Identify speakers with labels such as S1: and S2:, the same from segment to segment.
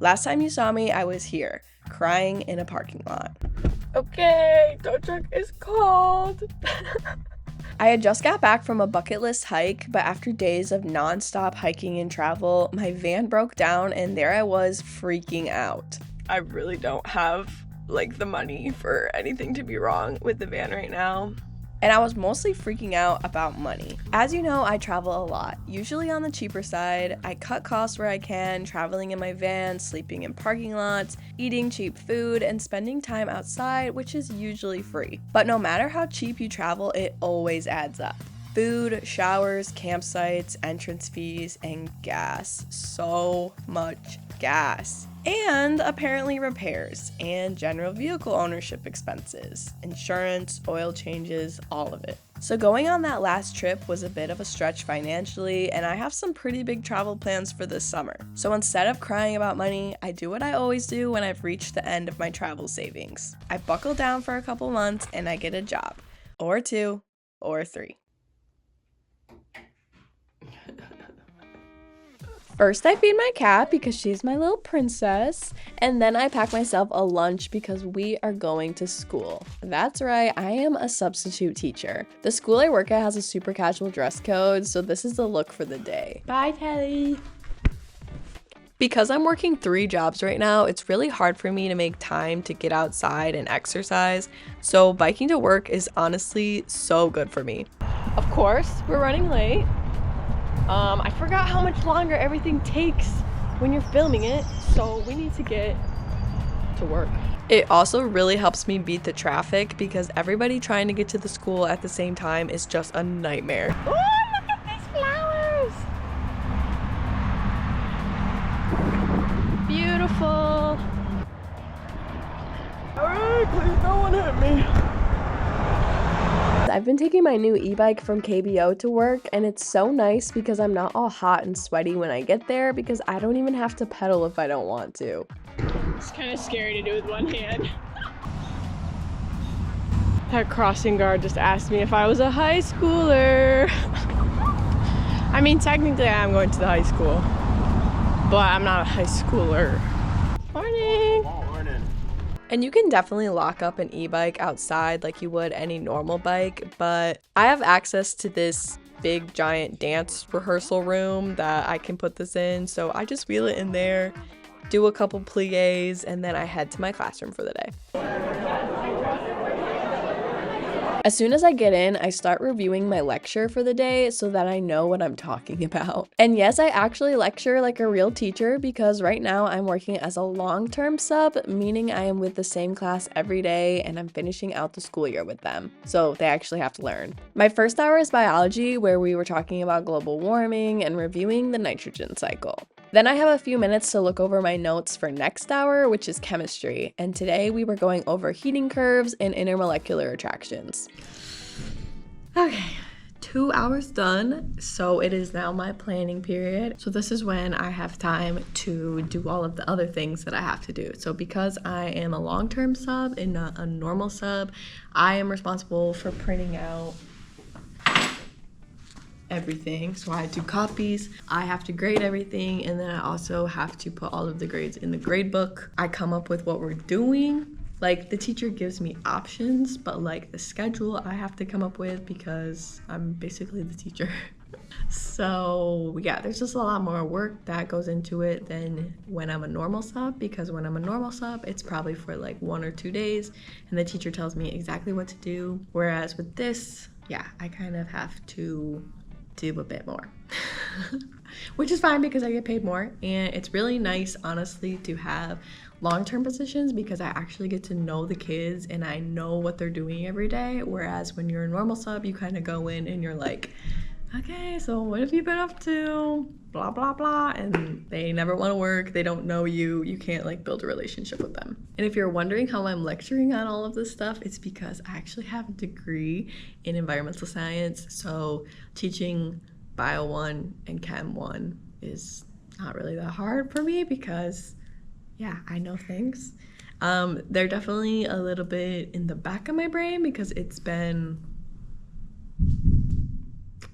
S1: Last time you saw me, I was here, crying in a parking lot.
S2: Okay, tow truck is cold.
S1: I had just got back from a bucket list hike, but after days of non-stop hiking and travel, my van broke down and there I was freaking out.
S2: I really don't have like the money for anything to be wrong with the van right now.
S1: And I was mostly freaking out about money. As you know, I travel a lot, usually on the cheaper side. I cut costs where I can, traveling in my van, sleeping in parking lots, eating cheap food, and spending time outside, which is usually free. But no matter how cheap you travel, it always adds up. Food, showers, campsites, entrance fees, and gas. So much gas. And apparently repairs and general vehicle ownership expenses, insurance, oil changes, all of it. So going on that last trip was a bit of a stretch financially, and I have some pretty big travel plans for this summer. So instead of crying about money, I do what I always do when I've reached the end of my travel savings. I buckle down for a couple months and I get a job. Or 2, or 3. First, I feed my cat because she's my little princess, and then I pack myself a lunch because we are going to school. That's right, I am a substitute teacher. The school I work at has a super casual dress code, so this is the look for the day. Bye, Telly! Because I'm working 3 jobs right now, it's really hard for me to make time to get outside and exercise, so biking to work is honestly so good for me. Of course, we're running late. I forgot how much longer everything takes when you're filming it, so we need to get to work. It also really helps me beat the traffic because everybody trying to get to the school at the same time is just a nightmare.
S2: Oh, look at these flowers!
S1: Beautiful!
S2: Alright, please no one hit me.
S1: I've been taking my new e-bike from KBO to work, and it's so nice because I'm not all hot and sweaty when I get there because I don't even have to pedal if I don't want to.
S2: It's kind of scary to do with one hand. That crossing guard just asked me if I was a high schooler. I mean, technically I am going to the high school, but I'm not a high schooler. Morning! And you can definitely lock up an e-bike outside like you would any normal bike, but I have access to this big giant dance rehearsal room that I can put this in, so I just wheel it in there, do a couple pliés, and then I head to my classroom for the day. As soon as I get in, I start reviewing my lecture for the day so that I know what I'm talking about. And yes, I actually lecture like a real teacher because right now I'm working as a long-term sub, meaning I am with the same class every day and I'm finishing out the school year with them. So they actually have to learn. My first hour is biology, where we were talking about global warming and reviewing the nitrogen cycle. Then I have a few minutes to look over my notes for next hour, which is chemistry, and today we were going over heating curves and intermolecular attractions. Okay, 2 hours done, so it is now my planning period. So this is when I have time to do all of the other things that I have to do. So because I am a long-term sub and not a normal sub, I am responsible for printing out everything. So I do copies, I have to grade everything, and then I also have to put all of the grades in the grade book. I come up with what we're doing. Like, the teacher gives me options, but like the schedule I have to come up with because I'm basically the teacher. So yeah, there's just a lot more work that goes into it than when I'm a normal sub, because when I'm a normal sub, it's probably for like 1 or 2 days and the teacher tells me exactly what to do. Whereas with this, yeah, I kind of have to do a bit more. Which is fine because I get paid more, and it's really nice, honestly, to have long-term positions because I actually get to know the kids and I know what they're doing every day. Whereas when you're a normal sub, you kind of go in and you're like, okay, so what have you been up to? Blah, blah, blah. And they never want to work. They don't know you. You can't like build a relationship with them. And if you're wondering how I'm lecturing on all of this stuff, it's because I actually have a degree in environmental science. So teaching Bio 1 and Chem 1 is not really that hard for me because, yeah, I know things. They're definitely a little bit in the back of my brain because it's been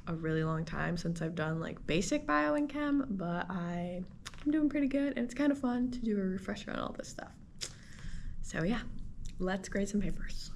S2: a really long time since I've done like basic bio and chem, but I I'm doing pretty good, and it's kind of fun to do a refresher on all this stuff. So yeah, let's grade some papers.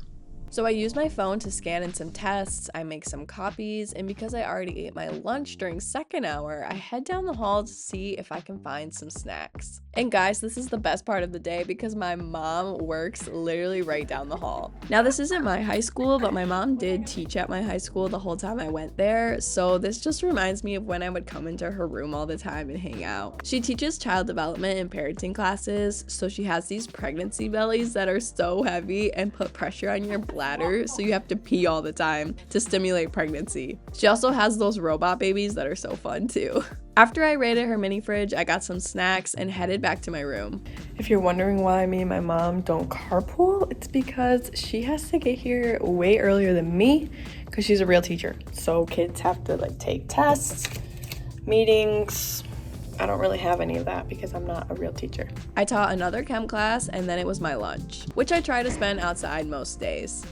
S1: So I use my phone to scan in some tests, I make some copies, and because I already ate my lunch during second hour, I head down the hall to see if I can find some snacks. And guys, this is the best part of the day because my mom works literally right down the hall. Now this isn't my high school, but my mom did teach at my high school the whole time I went there, so this just reminds me of when I would come into her room all the time and hang out. She teaches child development and parenting classes, so she has these pregnancy bellies that are so heavy and put pressure on your bladder, so you have to pee all the time to stimulate pregnancy. She also has those robot babies that are so fun too. After I raided her mini fridge, I got some snacks and headed back to my room.
S2: If you're wondering why me and my mom don't carpool, it's because she has to get here way earlier than me because she's a real teacher. So kids have to like take tests, meetings. I don't really have any of that because I'm not a real teacher.
S1: I taught another chem class and then it was my lunch, which I try to spend outside most days.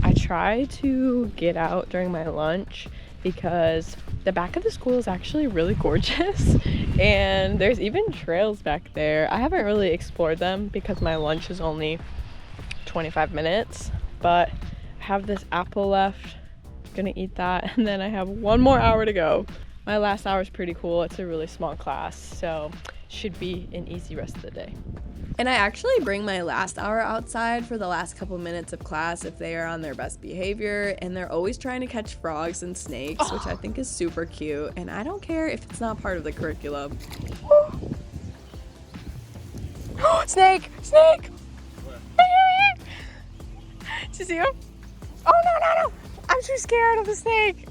S2: I try to get out during my lunch because the back of the school is actually really gorgeous and there's even trails back there. I haven't really explored them because my lunch is only 25 minutes, but I have this apple left. Gonna eat that, and then I have 1 more hour to go. My last hour is pretty cool. It's a really small class, so should be an easy rest of the day.
S1: And I actually bring my last hour outside for the last couple minutes of class if they are on their best behavior, and they're always trying to catch frogs and snakes, which I think is super cute, and I don't care if it's not part of the curriculum. Snake! Snake! Did you see him? Oh, no! I'm too scared of the snake.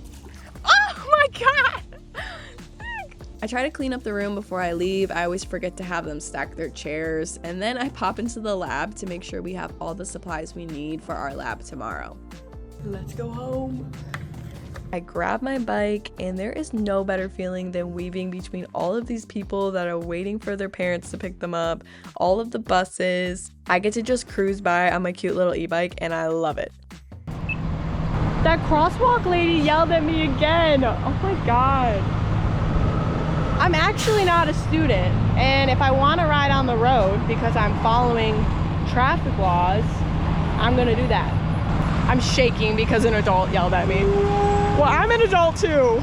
S1: Oh my god! I try to clean up the room before I leave. I always forget to have them stack their chairs. And then I pop into the lab to make sure we have all the supplies we need for our lab tomorrow.
S2: Let's go home.
S1: I grab my bike, and there is no better feeling than weaving between all of these people that are waiting for their parents to pick them up, all of the buses. I get to just cruise by on my cute little e-bike, and I love it.
S2: That crosswalk lady yelled at me again. Oh my god. I'm actually not a student, and if I want to ride on the road because I'm following traffic laws, I'm gonna do that. I'm shaking because an adult yelled at me. Well, I'm an adult too.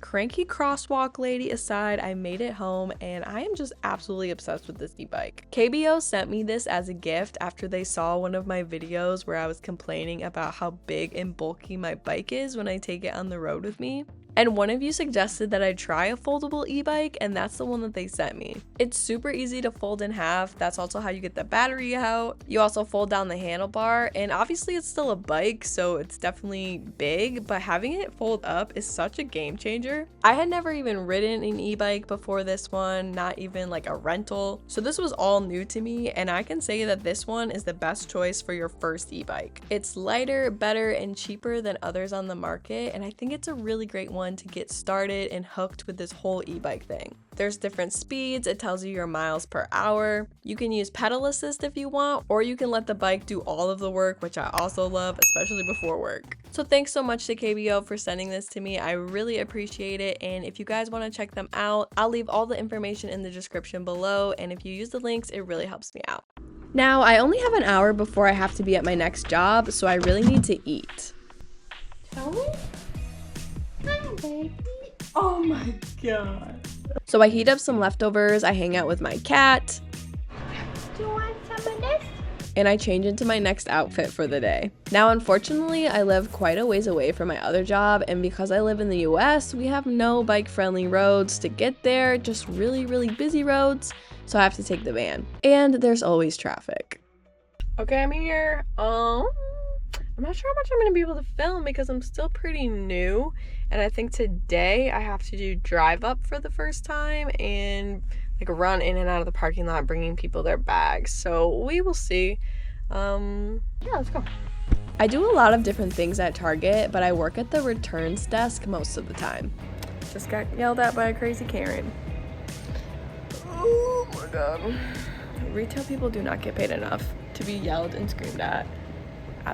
S1: Cranky crosswalk lady aside, I made it home and I am just absolutely obsessed with this e-bike. KBO sent me this as a gift after they saw one of my videos where I was complaining about how big and bulky my bike is when I take it on the road with me. And one of you suggested that I try a foldable e-bike, and that's the one that they sent me. It's super easy to fold in half. That's also how you get the battery out. You also fold down the handlebar, and obviously it's still a bike, so it's definitely big, but having it fold up is such a game changer. I had never even ridden an e-bike before this one, not even like a rental. So this was all new to me, and I can say that this one is the best choice for your first e-bike. It's lighter, better, and cheaper than others on the market, and I think it's a really great one to get started and hooked with this whole e-bike thing. There's different speeds, it tells you your miles per hour. You can use pedal assist if you want, or you can let the bike do all of the work, which I also love, especially before work. So thanks so much to KBO for sending this to me. I really appreciate it, and if you guys want to check them out, I'll leave all the information in the description below, and if you use the links, it really helps me out. Now, I only have an hour before I have to be at my next job, so I really need to eat.
S2: Tell me? Hi, baby. Oh my god.
S1: So I heat up some leftovers, I hang out with my cat.
S2: Do you want some of this?
S1: And I change into my next outfit for the day. Now, unfortunately, I live quite a ways away from my other job, and because I live in the US, we have no bike-friendly roads to get there, just really, really busy roads, so I have to take the van. And there's always traffic.
S2: Okay, I'm here. I'm not sure how much I'm going to be able to film because I'm still pretty new, and I think today I have to do drive up for the first time and like run in and out of the parking lot bringing people their bags, so we will see. Yeah, let's go.
S1: I do a lot of different things at Target, but I work at the returns desk most of the time.
S2: Just got yelled at by a crazy Karen. Oh my god. Retail people do not get paid enough to be yelled and screamed at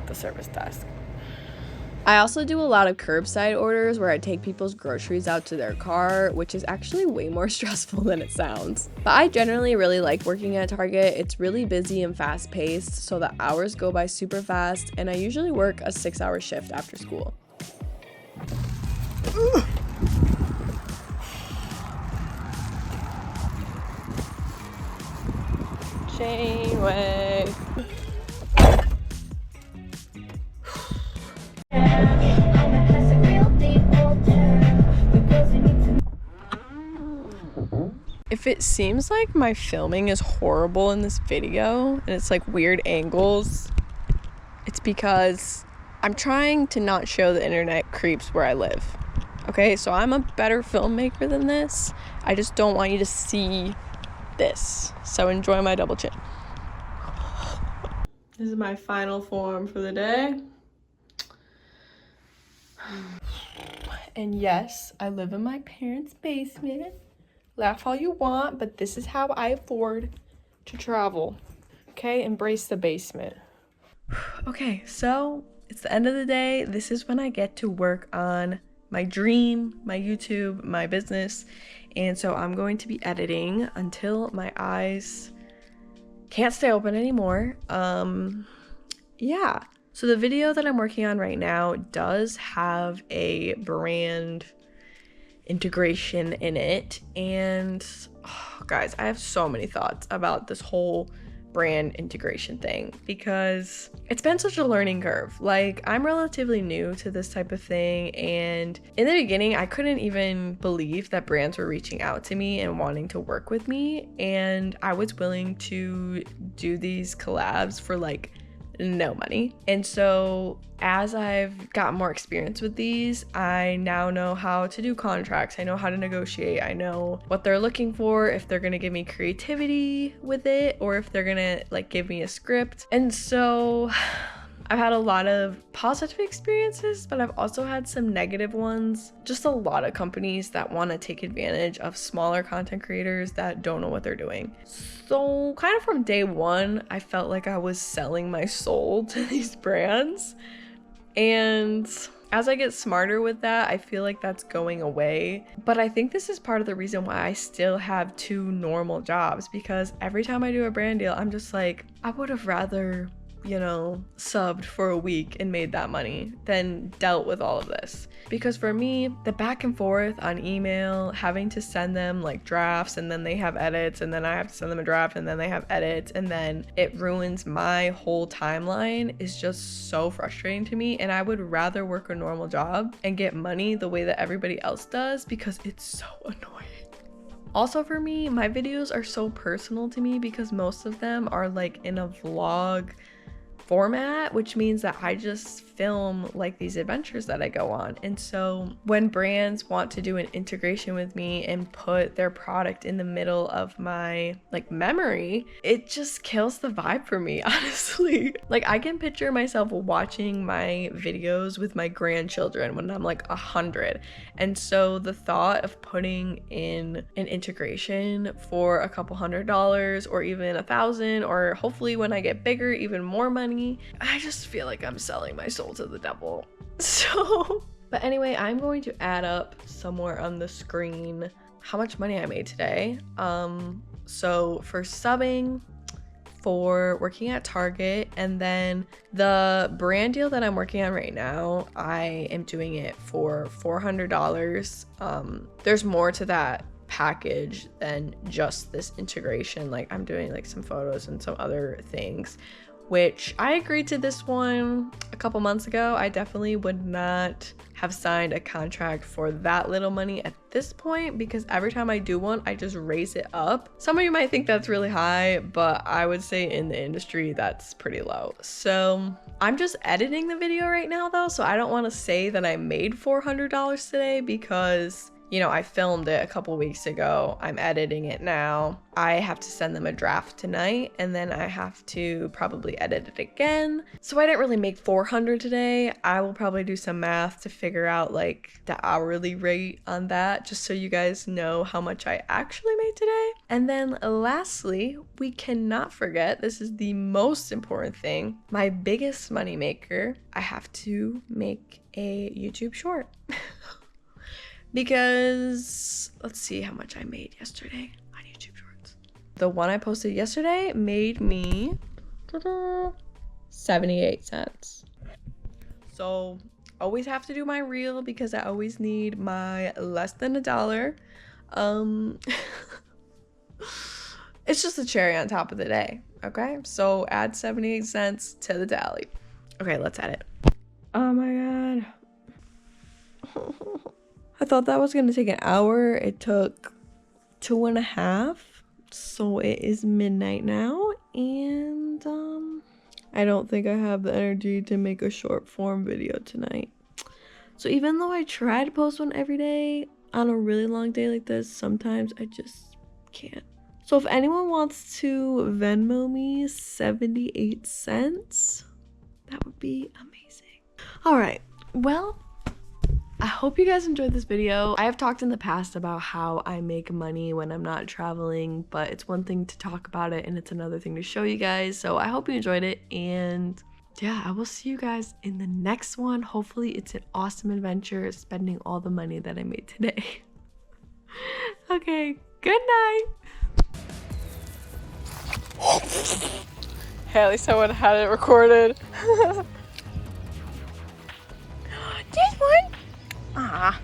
S2: the service desk.
S1: I also do a lot of curbside orders where I take people's groceries out to their car, which is actually way more stressful than it sounds. But I generally really like working at Target. It's really busy and fast paced, so the hours go by super fast, and I usually work a 6-hour shift after school. Janeway. If it seems like my filming is horrible in this video and it's like weird angles, it's because I'm trying to not show the internet creeps where I live. Okay, so I'm a better filmmaker than this. I just don't want you to see this. So enjoy my double chin. This is my final form for the day. And yes, I live in my parents' basement. Laugh all you want, but this is how I afford to travel. Okay, embrace the basement. Okay, so it's the end of the day. This is when I get to work on my dream, my YouTube, my business. And so I'm going to be editing until my eyes can't stay open anymore. Yeah. So the video that I'm working on right now does have a brand integration in it, and guys, I have so many thoughts about this whole brand integration thing because it's been such a learning curve. Like, I'm relatively new to this type of thing, and in the beginning I couldn't even believe that brands were reaching out to me and wanting to work with me, and I was willing to do these collabs for like no money. And so as I've gotten more experience with these, I now know how to do contracts. I know how to negotiate. I know what they're looking for, if they're gonna give me creativity with it or if they're gonna like give me a script. And so I've had a lot of positive experiences, but I've also had some negative ones. Just a lot of companies that want to take advantage of smaller content creators that don't know what they're doing. So kind of from day one, I felt like I was selling my soul to these brands. And as I get smarter with that, I feel like that's going away. But I think this is part of the reason why I still have 2 normal jobs, because every time I do a brand deal, I'm just like, I would have rather, you know, subbed for a week and made that money than dealt with all of this. Because for me, the back and forth on email, having to send them like drafts and then they have edits, and then I have to send them a draft and then they have edits, and then it ruins my whole timeline, is just so frustrating to me. And I would rather work a normal job and get money the way that everybody else does, because it's so annoying. Also for me, my videos are so personal to me because most of them are like in a vlog format, which means that I just film like these adventures that I go on. And so when brands want to do an integration with me and put their product in the middle of my like memory, it just kills the vibe for me, honestly. Like, I can picture myself watching my videos with my grandchildren when I'm like 100. And so the thought of putting in an integration for a couple $100 or even $1,000, or hopefully when I get bigger, even more money, I just feel like I'm selling my soul to the devil. So, but anyway, I'm going to add up somewhere on the screen how much money I made today. So for subbing, for working at Target, and then the brand deal that I'm working on right now, I am doing it for $400. There's more to that package than just this integration. Like, I'm doing like some photos and some other things, which I agreed to this one a couple months ago. I definitely would not have signed a contract for that little money at this point, because every time I do one, I just raise it up. Some of you might think that's really high, but I would say in the industry, that's pretty low. So I'm just editing the video right now though, so I don't want to say that I made $400 today, because you know, I filmed it a couple weeks ago. I'm editing it now. I have to send them a draft tonight, and then I have to probably edit it again. So I didn't really make 400 today. I will probably do some math to figure out like the hourly rate on that, just so you guys know how much I actually made today. And then lastly, we cannot forget, this is the most important thing, my biggest money maker. I have to make a YouTube short. Because let's see how much I made yesterday on YouTube Shorts. The one I posted yesterday made me 78 cents. So always have to do my reel because I always need my less than $1. It's just a cherry on top of the day, okay? So add 78 cents to the tally. Okay, let's edit. Oh my god. I thought that was gonna take an hour. It took 2.5. So it is midnight now, and I don't think I have the energy to make a short form video tonight. So even though I try to post one every day, on a really long day like this, sometimes I just can't. So if anyone wants to Venmo me 78 cents, that would be amazing. All right, well, I hope you guys enjoyed this video. I have talked in the past about how I make money when I'm not traveling, but it's one thing to talk about it and it's another thing to show you guys. So I hope you enjoyed it, and yeah, I will see you guys in the next one. Hopefully it's an awesome adventure spending all the money that I made today. Okay, good night. Hey, at least I would have had it recorded. This one. Ah.